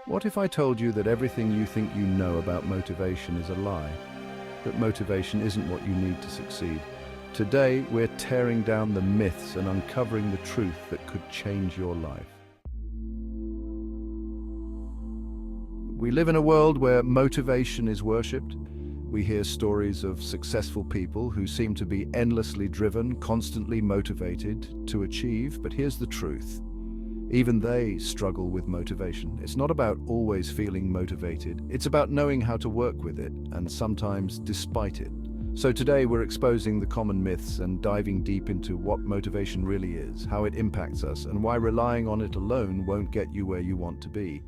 What if I told you that everything you think you know about motivation is a lie? That motivation isn't what you need to succeed? Today, we're tearing down the myths and uncovering the truth that could change your life. We live in a world where motivation is worshipped. We hear stories of successful people who seem to be endlessly driven, constantly motivated to achieve, but here's the truth. Even they struggle with motivation. It's not about always feeling motivated. It's about knowing how to work with it, and sometimes despite it. So today we're exposing the common myths and diving deep into what motivation really is, how it impacts us, and why relying on it alone won't get you where you want to be.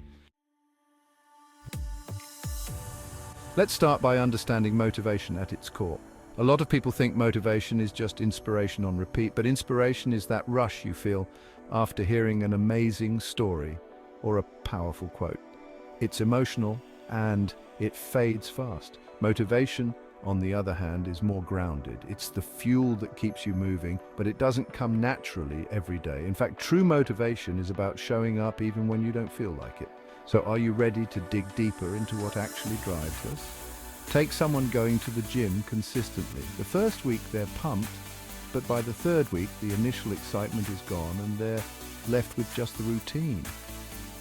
Let's start by understanding motivation at its core. A lot of people think motivation is just inspiration on repeat, but inspiration is that rush you feel after hearing an amazing story or a powerful quote. It's emotional and it fades fast. Motivation, on the other hand, is more grounded. It's the fuel that keeps you moving, but it doesn't come naturally every day. In fact, true motivation is about showing up even when you don't feel like it. So are you ready to dig deeper into what actually drives us? Take someone going to the gym consistently. The first week they're pumped, but by the third week the initial excitement is gone and they're left with just the routine.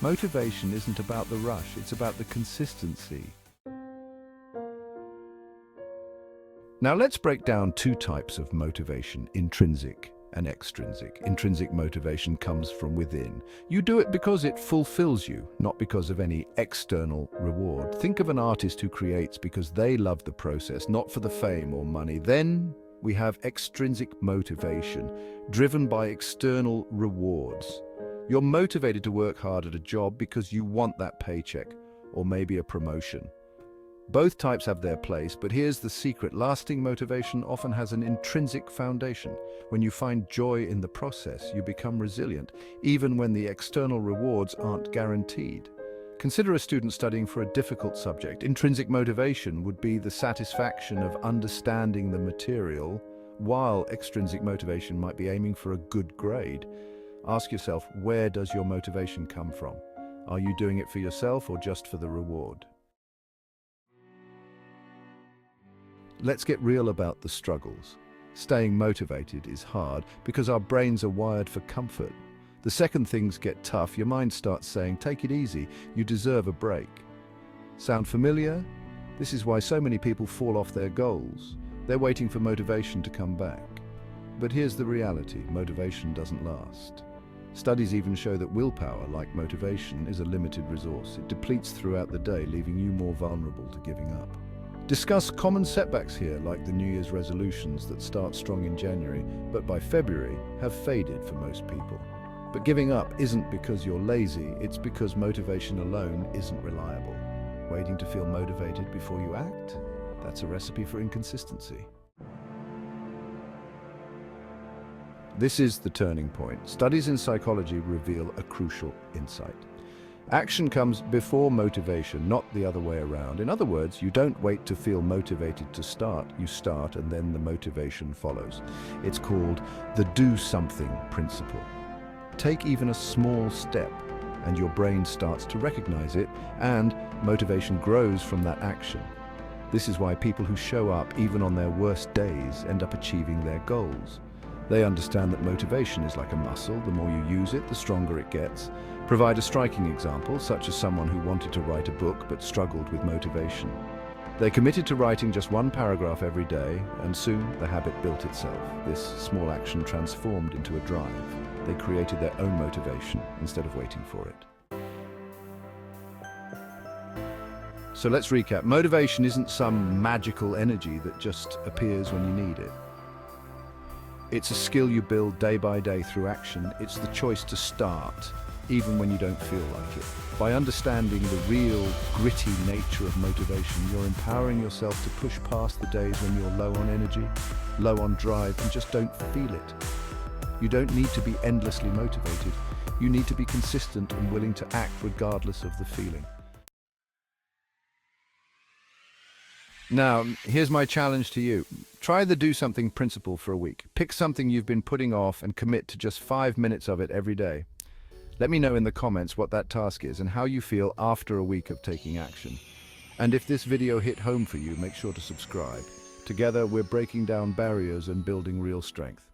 Motivation isn't about the rush, it's about the consistency. Now let's break down two types of motivation, intrinsic and extrinsic. Intrinsic motivation comes from within. You do it because it fulfills you, not because of any external reward. Think of an artist who creates because they love the process, not for the fame or money. Then we have extrinsic motivation, driven by external rewards. You're motivated to work hard at a job because you want that paycheck, or maybe a promotion. Both types have their place, but here's the secret. Lasting motivation often has an intrinsic foundation. When you find joy in the process, you become resilient, even when the external rewards aren't guaranteed. Consider a student studying for a difficult subject. Intrinsic motivation would be the satisfaction of understanding the material, while extrinsic motivation might be aiming for a good grade. Ask yourself, where does your motivation come from? Are you doing it for yourself or just for the reward? Let's get real about the struggles. Staying motivated is hard because our brains are wired for comfort. The second things get tough, your mind starts saying, take it easy, you deserve a break. Sound familiar? This is why so many people fall off their goals. They're waiting for motivation to come back. But here's the reality, motivation doesn't last. Studies even show that willpower, like motivation, is a limited resource. It depletes throughout the day, leaving you more vulnerable to giving up. Discuss common setbacks here, like the New Year's resolutions that start strong in January, but by February have faded for most people. But giving up isn't because you're lazy, it's because motivation alone isn't reliable. Waiting to feel motivated before you act? That's a recipe for inconsistency. This is the turning point. Studies in psychology reveal a crucial insight. Action comes before motivation, not the other way around. In other words, you don't wait to feel motivated to start. You start and then the motivation follows. It's called the do something principle. Take even a small step and your brain starts to recognize it, and motivation grows from that action. This is why people who show up even on their worst days end up achieving their goals. They understand that motivation is like a muscle. The more you use it, the stronger it gets. Provide a striking example, such as someone who wanted to write a book but struggled with motivation. They committed to writing just one paragraph every day, and soon the habit built itself. This small action transformed into a drive. They created their own motivation instead of waiting for it. So let's recap. Motivation isn't some magical energy that just appears when you need it. It's a skill you build day by day through action. It's the choice to start, even when you don't feel like it. By understanding the real, gritty nature of motivation, you're empowering yourself to push past the days when you're low on energy, low on drive, and just don't feel it. You don't need to be endlessly motivated. You need to be consistent and willing to act regardless of the feeling. Now, here's my challenge to you. Try the do something principle for a week. Pick something you've been putting off and commit to just 5 minutes of it every day. Let me know in the comments what that task is and how you feel after a week of taking action. And if this video hit home for you, make sure to subscribe. Together, we're breaking down barriers and building real strength.